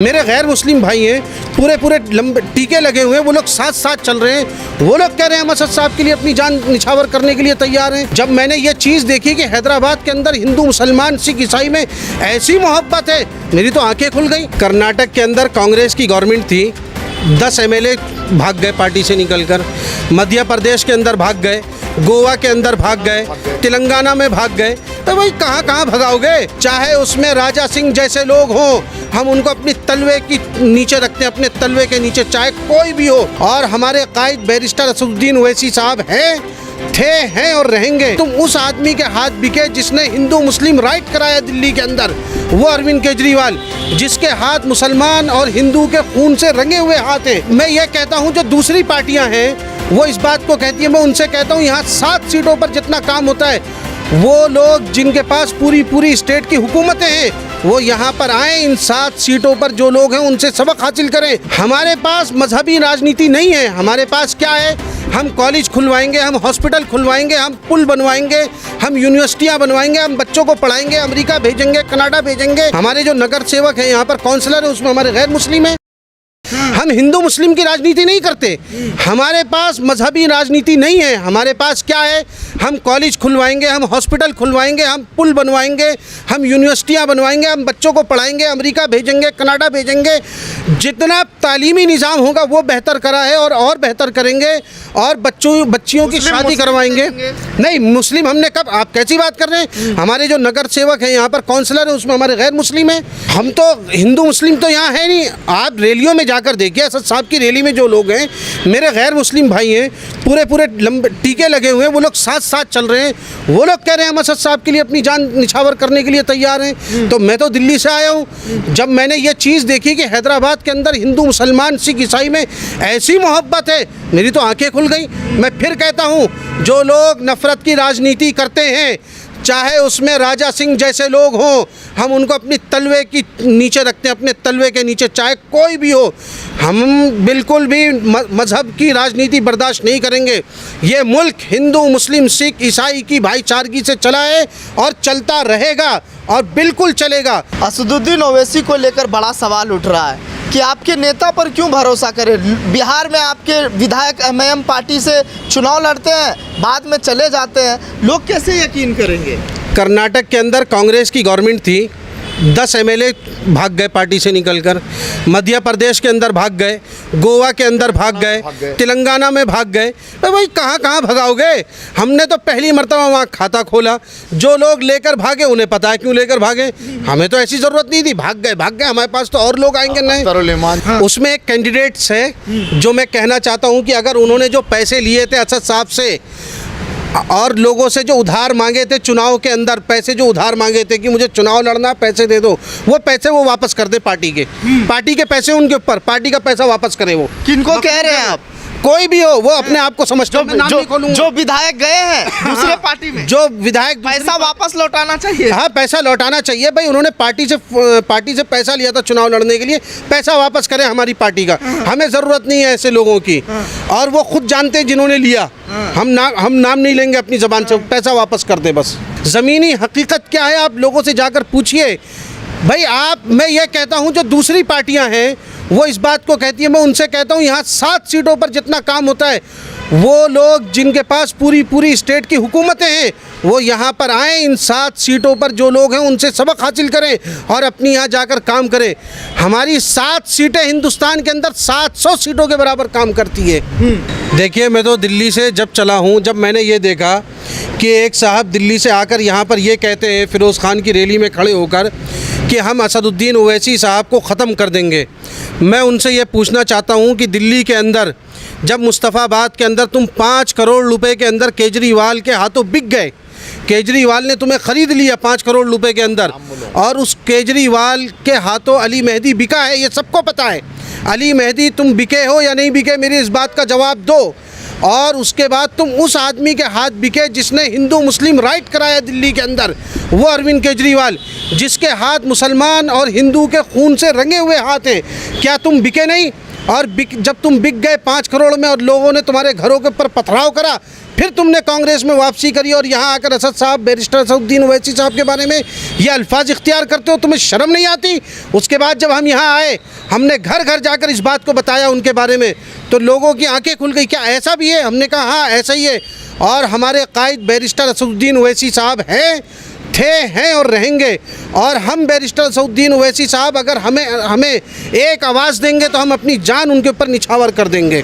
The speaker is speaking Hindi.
मेरे गैर मुस्लिम भाई हैं, पूरे लंबे टीके लगे हुए हैं, वो लोग साथ साथ चल रहे हैं। वो लोग कह रहे हैं हम असद साहब के लिए अपनी जान निछावर करने के लिए तैयार हैं। जब मैंने ये चीज़ देखी कि हैदराबाद के अंदर हिंदू मुसलमान सिख ईसाई में ऐसी मोहब्बत है, मेरी तो आंखें खुल गई। कर्नाटक के अंदर कांग्रेस की गवर्नमेंट थी, 10 MLA भाग गए पार्टी से निकलकर, मध्य प्रदेश के अंदर भाग गए, गोवा के अंदर भाग गए, तेलंगाना में भाग गए, तो भाई कहाँ कहाँ भगाओगे। चाहे उसमें राजा सिंह जैसे लोग हों, हम उनको अपनी तलवे की नीचे रखते हैं, अपने तलवे के नीचे, चाहे कोई भी हो। और हमारे कायद बैरिस्टर असदुद्दीन ओवैसी साहब हैं और रहेंगे। तुम उस आदमी के हाथ बिके जिसने हिंदू मुस्लिम राइट कराया दिल्ली के अंदर, वो अरविंद केजरीवाल, जिसके हाथ मुसलमान और हिंदू के खून से रंगे हुए हाथ हैं। मैं ये कहता हूँ जो दूसरी पार्टियां हैं वो इस बात को कहती है, मैं उनसे कहता हूँ यहाँ 7 सीटों पर जितना काम होता है, वो लोग जिनके पास पूरी स्टेट की हुकूमतें हैं वो यहाँ पर आए, इन 7 सीटों पर जो लोग हैं उनसे सबक हासिल करें। हमारे पास मजहबी राजनीति नहीं है, हमारे पास क्या है, हम कॉलेज खुलवाएंगे, हम हॉस्पिटल खुलवाएंगे, हम पुल बनवाएंगे, हम यूनिवर्सिटियां बनवाएंगे, हम बच्चों को पढ़ाएंगे, अमेरिका भेजेंगे, कनाडा भेजेंगे। हमारे जो नगर सेवक हैं यहाँ पर काउंसलर है, उसमें हमारे गैर मुस्लिम हैं। हम हिंदू मुस्लिम की राजनीति नहीं करते, हमारे पास मजहबी राजनीति नहीं है। हमारे पास क्या है, हम कॉलेज खुलवाएंगे, हम हॉस्पिटल खुलवाएंगे, हम पुल बनवाएंगे, हम यूनिवर्सिटियां बनवाएंगे, हम बच्चों को पढ़ाएंगे, अमेरिका भेजेंगे, कनाडा भेजेंगे। जितना तालीमी निज़ाम होगा वो बेहतर करा है और बेहतर करेंगे, और बच्चियों की शादी करवाएंगे। नहीं, मुस्लिम हमने कब, आप कैसी बात कर रहे हैं। हमारे जो नगर सेवक हैं यहाँ पर काउंसलर है, उसमें हमारे गैर मुस्लिम हैं। हम तो हिंदू मुस्लिम तो यहाँ है नहीं। आप रैलियों में जाकर देखिए, असद साहब की रैली में जो लोग हैं, मेरे गैर मुस्लिम भाई हैं, पूरे लंबे टीके लगे हुए हैं, वो लोग साथ साथ चल रहे हैं। वो लोग कह रहे हैं हम असद साहब के लिए अपनी जान निछावर करने के लिए तैयार हैं। तो मैं तो दिल्ली से आया हूँ। जब मैंने ये चीज़ देखी कि हैदराबाद के अंदर हिंदू मुसलमान सिख ईसाई में ऐसी मोहब्बत है, मेरी तो आंखें खुल गई। मैं फिर कहता हूँ, जो लोग नफरत की राजनीति करते हैं, चाहे उसमें राजा सिंह जैसे लोग हों, हम उनको अपनी तलवे की नीचे रखते हैं, अपने तलवे के नीचे, चाहे कोई भी हो। हम बिल्कुल भी मज़हब की राजनीति बर्दाश्त नहीं करेंगे। ये मुल्क हिंदू मुस्लिम सिख ईसाई की भाईचारगी से चला है और चलता रहेगा और बिल्कुल चलेगा। असदुद्दीन ओवैसी को लेकर बड़ा सवाल उठ रहा है कि आपके नेता पर क्यों भरोसा करें। बिहार में आपके विधायक MIM पार्टी से चुनाव लड़ते हैं, बाद में चले जाते हैं, लोग कैसे यकीन करेंगे। कर्नाटक के अंदर कांग्रेस की गवर्नमेंट थी, 10 MLA भाग गए पार्टी से निकलकर, मध्य प्रदेश के अंदर भाग गए, गोवा के अंदर भाग गए, तेलंगाना में भाग गए। तो भाई कहाँ कहाँ भगाओगे। हमने तो पहली मर्तबा वहाँ खाता खोला, जो लोग लेकर भागे उन्हें पता है क्यों लेकर भागे, हमें तो ऐसी ज़रूरत नहीं थी, भाग गए। हमारे पास तो और लोग आएंगे नहीं। उसमें एक कैंडिडेट्स है जो मैं कहना चाहता हूँ कि अगर उन्होंने जो पैसे लिए थे असद साहब से और लोगों से जो उधार मांगे थे, चुनाव के अंदर पैसे जो उधार मांगे थे कि मुझे चुनाव लड़ना, पैसे दे दो, वो पैसे वो वापस कर दे। पार्टी के पैसे उनके ऊपर, पार्टी का पैसा वापस करे। वो किनको कह रहे हैं आप। कोई भी हो, वो अपने आप को समझते हो। जो विधायक गए हैं दूसरे पार्टी में, जो विधायक, पैसा वापस लौटाना चाहिए। हाँ, पैसा लौटाना चाहिए भाई। उन्होंने पार्टी से पैसा लिया था चुनाव लड़ने के लिए, पैसा वापस करें हमारी पार्टी का। हमें ज़रूरत नहीं है ऐसे लोगों की, और वो खुद जानते हैं जिन्होंने लिया। हम नाम नहीं लेंगे अपनी ज़बान से, पैसा वापस कर दे बस। ज़मीनी हकीकत क्या है आप लोगों से जाकर पूछिए भाई। मैं ये कहता हूँ जो दूसरी पार्टियां हैं वो इस बात को कहती है, मैं उनसे कहता हूँ यहाँ 7 सीटों पर जितना काम होता है, वो लोग जिनके पास पूरी स्टेट की हुकूमतें हैं वो यहाँ पर आए, इन 7 सीटों पर जो लोग हैं उनसे सबक हासिल करें और अपनी यहाँ जाकर काम करें। हमारी 7 सीटें हिंदुस्तान के अंदर 700 सीटों के बराबर काम करती है। देखिए, मैं तो दिल्ली से जब चला हूँ, जब मैंने ये देखा कि एक साहब दिल्ली से आकर यहाँ पर ये कहते हैं फ़िरोज़ खान की रैली में खड़े होकर कि हम असदुद्दीन ओवैसी साहब को ख़त्म कर देंगे। मैं उनसे ये पूछना चाहता हूँ कि दिल्ली के अंदर जब मुस्तफ़ाबाद के अंदर तुम 5 करोड़ रुपए के अंदर केजरीवाल के हाथों बिक गए, केजरीवाल ने तुम्हें ख़रीद लिया 5 करोड़ रुपए के अंदर, और उस केजरीवाल के हाथों अली मेहदी बिका है, ये सबको पता है। अली मेहदी तुम बिके हो या नहीं बिके, मेरी इस बात का जवाब दो। और उसके बाद तुम उस आदमी के हाथ बिके जिसने हिंदू मुस्लिम राइट कराया दिल्ली के अंदर, वो अरविंद केजरीवाल, जिसके हाथ मुसलमान और हिंदू के खून से रंगे हुए हाथ हैं। क्या तुम बिके नहीं? और जब तुम बिक गए 5 करोड़ में और लोगों ने तुम्हारे घरों के ऊपर पथराव करा, फिर तुमने कांग्रेस में वापसी करी और यहाँ आकर असद साहब, बैरिस्टर असदुद्दीन ओवैसी साहब के बारे में ये अल्फाज इख्तियार करते हो, तुम्हें शर्म नहीं आती? उसके बाद जब हम यहाँ आए, हमने घर घर जाकर इस बात को बताया उनके बारे में, तो लोगों की आंखें खुल गई। क्या ऐसा भी है? हमने कहा हाँ ऐसा ही है। और हमारे कायद बैरिस्टर असदुद्दीन ओवैसी साहब हैं और रहेंगे। और हम बैरिस्टर असदुद्दीन ओवैसी साहब अगर हमें एक आवाज़ देंगे तो हम अपनी जान उनके ऊपर निछावर कर देंगे।